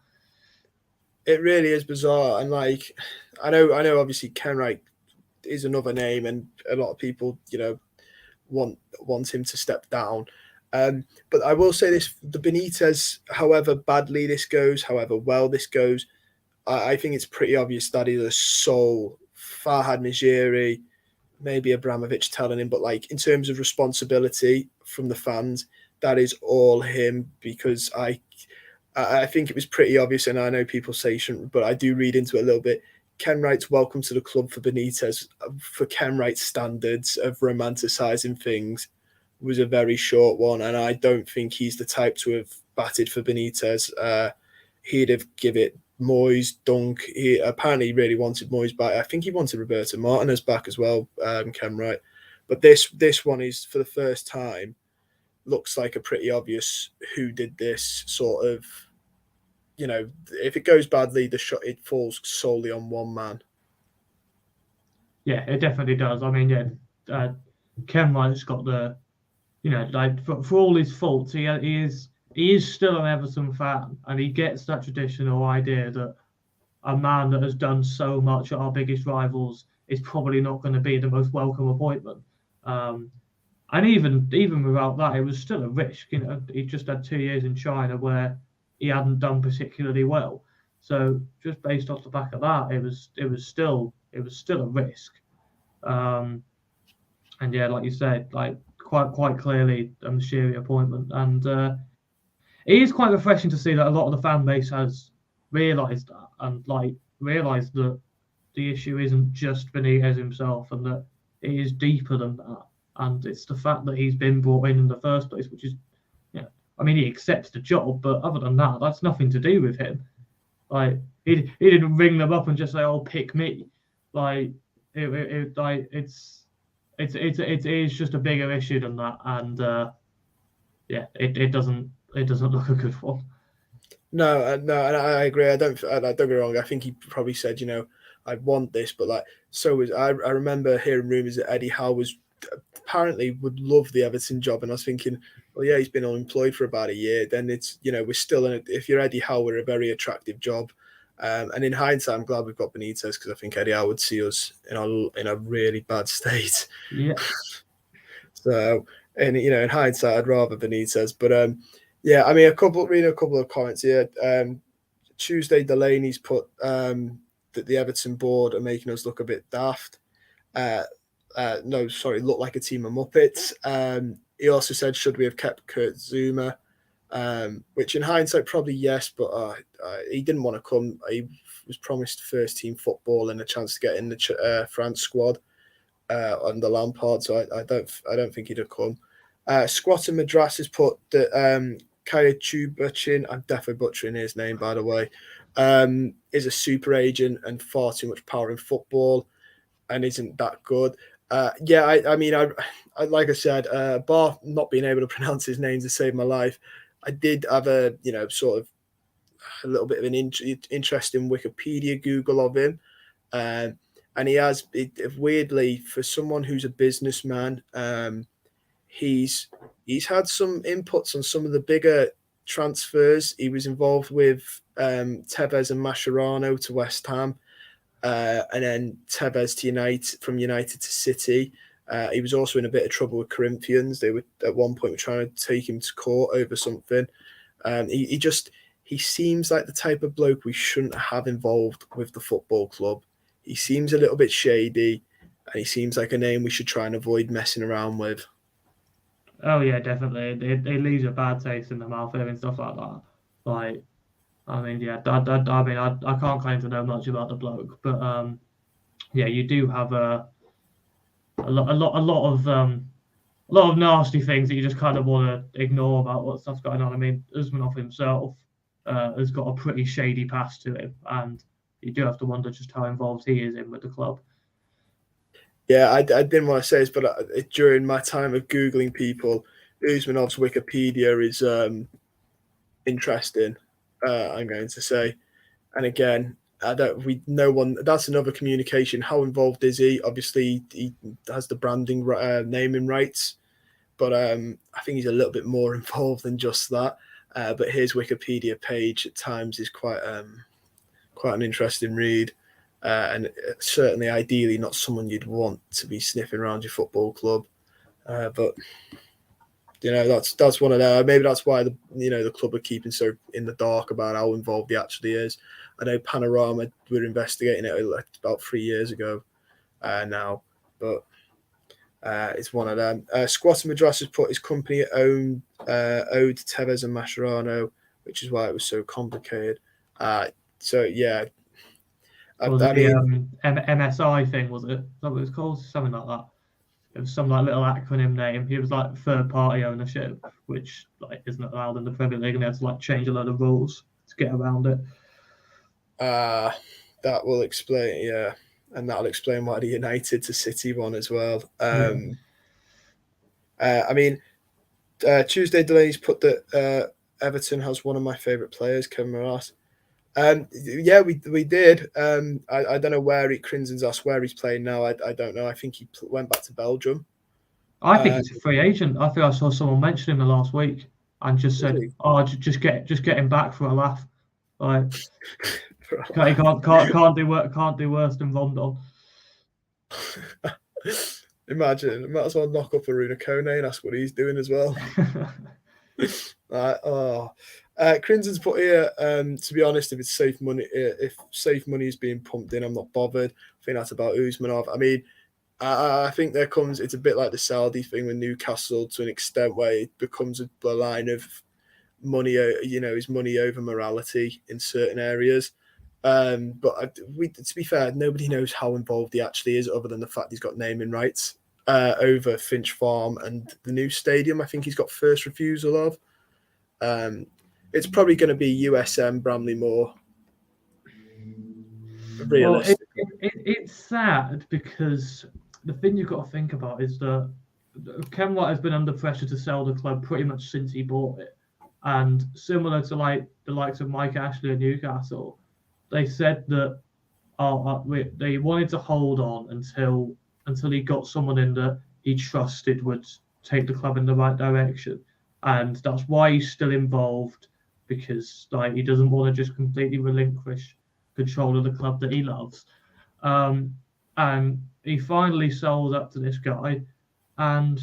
It really is bizarre. And I know obviously Kenwright is another name, and a lot of people, want him to step down. But I will say this, the Benitez, however badly this goes, however well this goes, I think it's pretty obvious that he's a soul. Farhad Moshiri, maybe Abramovich telling him, but in terms of responsibility from the fans, that is all him, because I think it was pretty obvious, and I know people say you shouldn't, but I do read into it a little bit. Kenwright's welcome to the club for Benitez, for Kenwright's standards of romanticising things, was a very short one, and I don't think he's the type to have batted for Benitez. He'd have give it Moyes, Dunk. He apparently really wanted Moyes back. I think he wanted Roberto Martinez back as well, Kenwright. But this one is, for the first time, looks like a pretty obvious who did this sort of. If it goes badly, it falls solely on one man. Yeah, it definitely does. I mean, Kenwright's got the. For all his faults, he is still an Everton fan, and he gets that traditional idea that a man that has done so much at our biggest rivals is probably not going to be the most welcome appointment. And even without that, it was still a risk. He just had 2 years in China where he hadn't done particularly well. So just based off the back of that, it was still a risk. Um, and yeah, like you said, like quite clearly a Mashiri appointment, and it is quite refreshing to see that a lot of the fan base has realised that and like realised that the issue isn't just Benitez himself and that it is deeper than that. And it's the fact that he's been brought in the first place, which is, yeah, I mean, he accepts the job, but other than that, that's nothing to do with him. Like he didn't ring them up and just say, "Oh, pick me." Like it is just a bigger issue than that, and yeah, it doesn't look a good one. No, no, and I agree. Don't get me wrong. I think he probably said, I want this, but like, so was I. I remember hearing rumors that Eddie Howe was apparently would love the Everton job, and I was thinking, well, yeah, he's been unemployed for about a year. Then it's we're still in. If you're Eddie Howe, we're a very attractive job. And in hindsight, I'm glad we've got Benitez because I think Eddie Howe would see us in a really bad state. Yeah. So, and in hindsight, I'd rather Benitez, but yeah, I mean, reading a couple of comments here. Tuesday Delaney's put that the Everton board are making us look a bit daft. No, sorry, look like a team of Muppets. He also said, should we have kept Kurt Zuma? Which in hindsight, probably yes, but he didn't want to come. He was promised first team football and a chance to get in the France squad under Lampard, so I don't think he'd have come. Squatter Madras has put that Kaya Chubuchin, I'm definitely butchering his name by the way, is a super agent and far too much power in football and isn't that good. Yeah, I mean, I like I said, bar not being able to pronounce his name to save my life, I did have a sort of a little bit of an interesting Wikipedia Google of him. And he has, weirdly, for someone who's a businessman, he's had some inputs on some of the bigger transfers. He was involved with Tevez and Mascherano to West Ham, and then Tevez to from United to City. He was also in a bit of trouble with Corinthians. They were at one point trying to take him to court over something. He seems like the type of bloke we shouldn't have involved with the football club. He seems a little bit shady, and he seems like a name we should try and avoid messing around with. Oh yeah, definitely. It leaves a bad taste in the mouth and stuff like that. Like, I mean, yeah, I can't claim to know much about the bloke, but yeah, you do have a lot of nasty things that you just kind of want to ignore about what stuff's going on. I mean, Usmanov himself has got a pretty shady past to him, and you do have to wonder just how involved he is in with the club. Yeah, I didn't want to say this, but during my time of Googling people, Usmanov's Wikipedia is interesting, I'm going to say. And again, no one, that's another communication. How involved is he? Obviously, he has the branding, naming rights, but I think he's a little bit more involved than just that. But his Wikipedia page at times is quite an interesting read, and certainly ideally not someone you'd want to be sniffing around your football club. But that's one of them. Maybe that's why the club are keeping so in the dark about how involved he actually is. I know Panorama were investigating it about 3 years ago now, but it's one of them. Squatter Madras has put his company owed Tevez and Mascherano, which is why it was so complicated. So yeah, MSI thing, was it? Is that what it was called? Something like that. It was some like little acronym name. It was like third party ownership, which like isn't allowed in the Premier League, and they had to like change a load of rules to get around it. That will explain, yeah, and that'll explain why the United to City one as well. I mean, Tuesday Delaney's put that Everton has one of my favourite players, Kevin Moras. Yeah, we did. I don't know where Crinzen's asked where he's playing now. I don't know. I think he went back to Belgium. I think he's a free agent. I think I saw someone mention him the last week and just said, "Oh, just get him back for a laugh." Like, he can't do worse than Rondon. Imagine, might as well knock up Aruna Kone and ask what he's doing as well. Crinton's put here. To be honest, if it's safe money, if safe money is being pumped in, I'm not bothered. I think that's about Usmanov. I mean, I think it's a bit like the Saudi thing with Newcastle to an extent where it becomes a line of money. Is money over morality in certain areas. But to be fair, nobody knows how involved he actually is, other than the fact he's got naming rights over Finch Farm and the new stadium. I think he's got first refusal of. It's probably going to be USM Bramley Moore. Realistic. Well, it's sad because the thing you've got to think about is that Ken White has been under pressure to sell the club pretty much since he bought it. And similar to like the likes of Mike Ashley at Newcastle, they said that they wanted to hold on until he got someone in that he trusted would take the club in the right direction. And that's why he's still involved, because like he doesn't want to just completely relinquish control of the club that he loves. And he finally sold up to this guy, and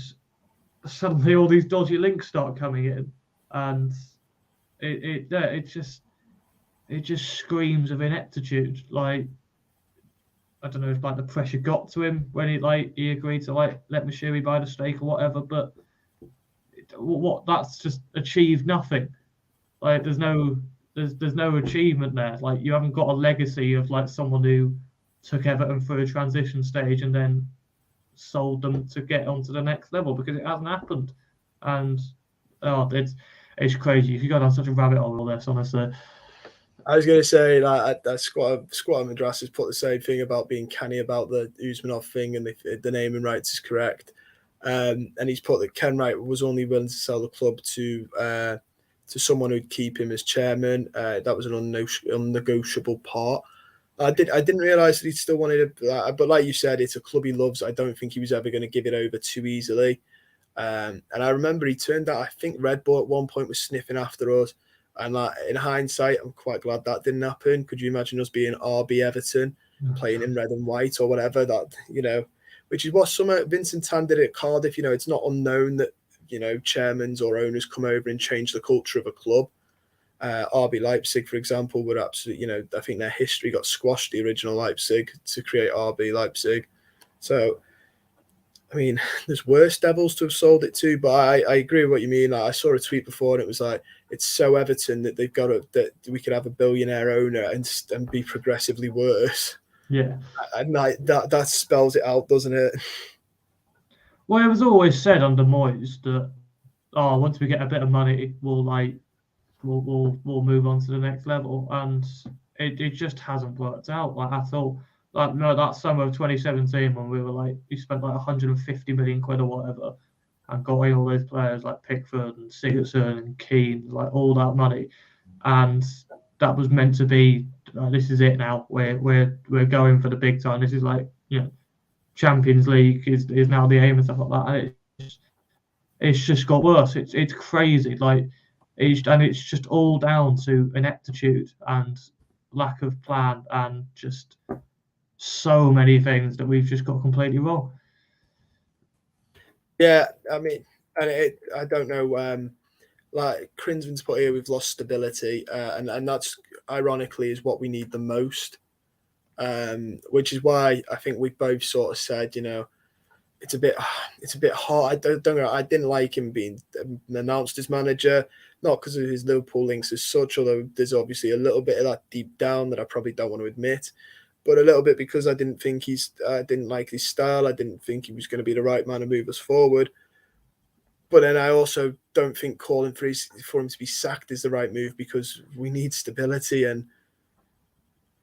suddenly all these dodgy links start coming in, and it just screams of ineptitude. Like, I don't know if like the pressure got to him when he agreed to like let Moshiri buy the stake or whatever, but that's just achieved nothing. Like there's no achievement there. Like you haven't got a legacy of like someone who took Everton through a transition stage and then sold them to get onto the next level, because it hasn't happened. And it's crazy. If you go down such a rabbit hole with this, honestly. I was going to say that Squatter Madras has put the same thing about being canny about the Usmanov thing, and if the naming rights is correct. And he's put that Ken Wright was only willing to sell the club to someone who'd keep him as chairman. That was an unnegotiable part. I didn't realise that he still wanted it, but like you said, it's a club he loves. I don't think he was ever going to give it over too easily. And I remember he turned out, I think Red Bull at one point was sniffing after us. And like in hindsight, I'm quite glad that didn't happen. Could you imagine us being RB Everton, playing in red and white or whatever? Which is what Vincent Tan did at Cardiff. It's not unknown that chairmans or owners come over and change the culture of a club. RB Leipzig, for example, would absolutely, I think their history got squashed, the original Leipzig, to create RB Leipzig. So, I mean, there's worse devils to have sold it to, but I agree with what you mean. Like, I saw a tweet before, and it was like, it's so Everton that that we could have a billionaire owner and be progressively worse. Yeah. And that spells it out, doesn't it? Well, it was always said under Moyes that, once we get a bit of money, we'll move on to the next level, and it just hasn't worked out like at all. Like no, that summer of 2017 when we spent like 150 million quid or whatever, and got all those players like Pickford and Sigurdsson and Keane, like all that money, and that was meant to be this is it now. We're going for the big time. This is like Champions League is now the aim and stuff like that. And it's just got worse. It's crazy. Like it's just all down to ineptitude and lack of plan and just so many things that we've just got completely wrong. Yeah, I mean, and I don't know. Like Crinsman's put here, we've lost stability, and that's ironically is what we need the most. Which is why I think we both sort of said, it's a bit hard. I didn't like him being announced as manager, not because of his Liverpool links as such, although there's obviously a little bit of that deep down that I probably don't want to admit, but a little bit because I didn't like his style. I didn't think he was going to be the right man to move us forward. But then I also don't think calling for him to be sacked is the right move, because we need stability, and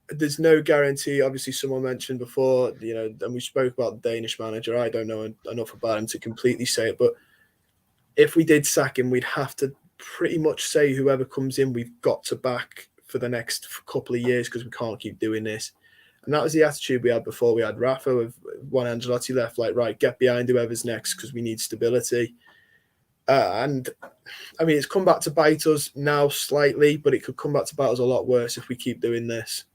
there's no guarantee. Obviously, someone mentioned before, and we spoke about the Danish manager. I don't know enough about him to completely say it, but if we did sack him, we'd have to pretty much say whoever comes in, we've got to back for the next couple of years, because we can't keep doing this. And that was the attitude we had before we had Rafa. When Ancelotti left, like, right, get behind whoever's next because we need stability. And I mean, it's come back to bite us now slightly, but it could come back to bite us a lot worse if we keep doing this.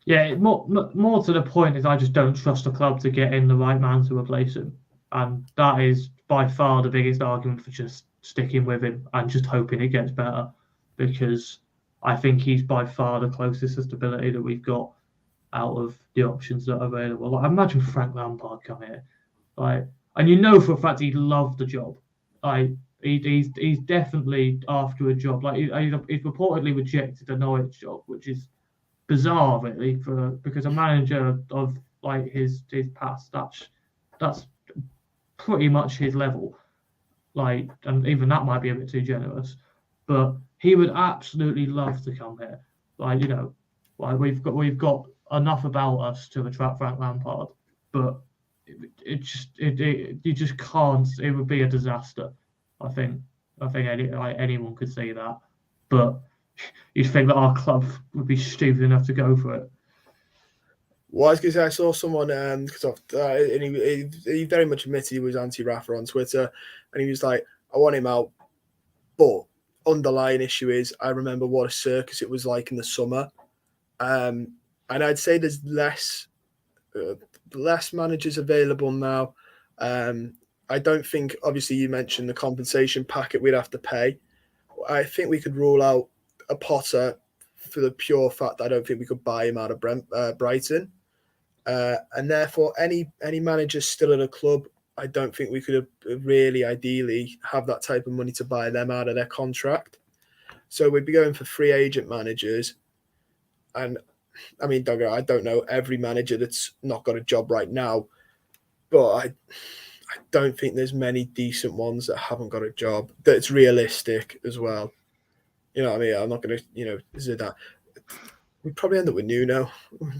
Yeah, more to the point is I just don't trust the club to get in the right man to replace him, and that is by far the biggest argument for just sticking with him and just hoping it gets better, because I think he's by far the closest to stability that we've got out of the options that are available. Like, imagine Frank Lampard come here, like, and you know for a fact he'd love the job. Like, he's definitely after a job. Like, he's reportedly rejected the Norwich job, which is bizarre, really, because a manager of like his past, that's pretty much his level. Like, and even that might be a bit too generous, but he would absolutely love to come here. Like, like we've got enough about us to attract Frank Lampard, but you just can't. It would be a disaster. I think anyone could see that, but you'd think that our club would be stupid enough to go for it. Well, I was going to say, I saw someone, and he very much admitted he was anti-Rafa on Twitter, and he was like, I want him out, but underlying issue is I remember what a circus it was like in the summer. And I'd say there's less managers available now. I don't think, obviously, you mentioned the compensation packet we'd have to pay. I think we could rule out a Potter for the pure fact that I don't think we could buy him out of Brighton. And therefore, any managers still at a club, I don't think we could really ideally have that type of money to buy them out of their contract. So we'd be going for free agent managers. And I mean, I don't know every manager that's not got a job right now, but I don't think there's many decent ones that haven't got a job that's realistic as well. You know what I mean? I'm not going to, is it that? We'd probably end up with Nuno.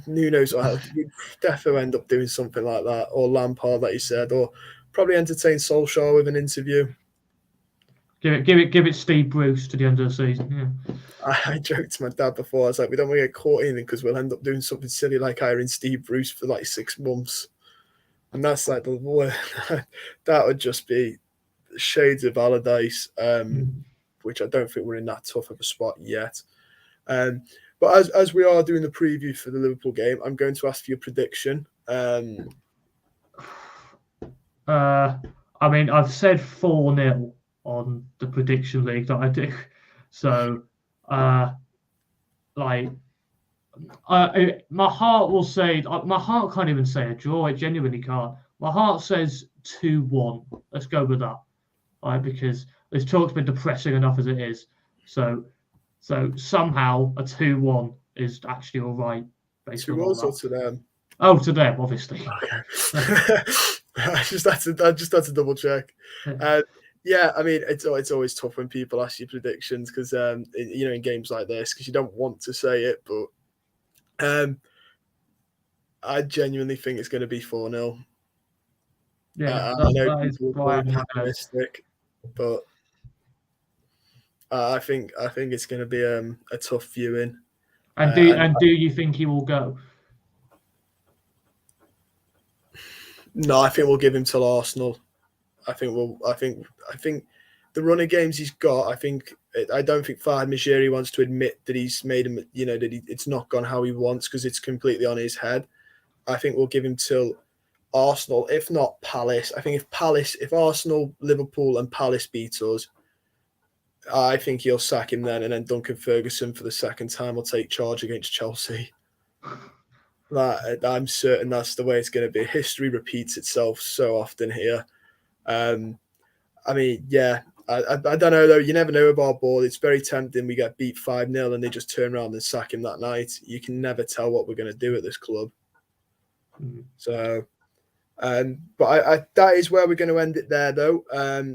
Nuno's we'd definitely end up doing something like that, or Lampard, like you said, or probably entertain Solskjaer with an interview. Give it Steve Bruce to the end of the season. Yeah. I joked to my dad before. I was like, we don't want to get caught in it because we'll end up doing something silly like hiring Steve Bruce for like 6 months, and that's like that would just be shades of Allardyce, which I don't think we're in that tough of a spot yet. But as we are doing the preview for the Liverpool game, I'm going to ask for your prediction. I mean, I've said 4-0 on the prediction league that I do. So, my heart will say, my heart can't even say a draw. It genuinely can't. My heart says 2-1. Let's go with that. Right, because this talk's been depressing enough as it is. So somehow a 2-1 is actually all right. Based to on us all or to them? Oh, to them, obviously. Okay. I just had to double check. Yeah, I mean, it's always tough when people ask you predictions because in games like this, because you don't want to say it, but I genuinely think it's going to be 4-0. Yeah, I know that is people will why call it pessimistic, but I think it's going to be a tough viewing. And do you think he will go? No, I think we'll give him till Arsenal. I think the run of games he's got. I don't think Fahad Mejri wants to admit that he's made him. It's not gone how he wants because it's completely on his head. I think we'll give him till Arsenal, if not Palace. I think if Arsenal, Liverpool, and Palace beat us, I think he'll sack him then, and then Duncan Ferguson for the second time will take charge against Chelsea. I'm certain that's the way it's going to be. History repeats itself so often here. I mean, yeah, I don't know though. You never know with our ball. It's very tempting. We get beat 5-0 and they just turn around and sack him that night. You can never tell what we're going to do at this club. So, but that is where we're going to end it there though.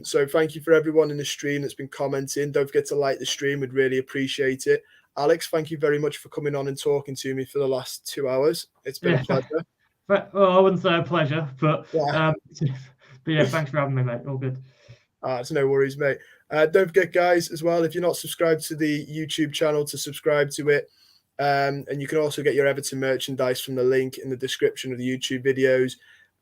So thank you for everyone in the stream that's been commenting. Don't forget to like the stream. We'd really appreciate it. Alex, thank you very much for coming on and talking to me for the last 2 hours. It's been a pleasure. Well, I wouldn't say a pleasure, but yeah, thanks for having me, mate. All good. It's no worries, mate. Don't forget, guys, as well, if you're not subscribed to the YouTube channel, to subscribe to it. And you can also get your Everton merchandise from the link in the description of the YouTube videos,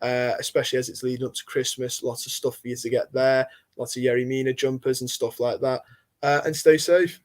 especially as it's leading up to Christmas. Lots of stuff for you to get there. Lots of Yerry Mina jumpers and stuff like that. And stay safe.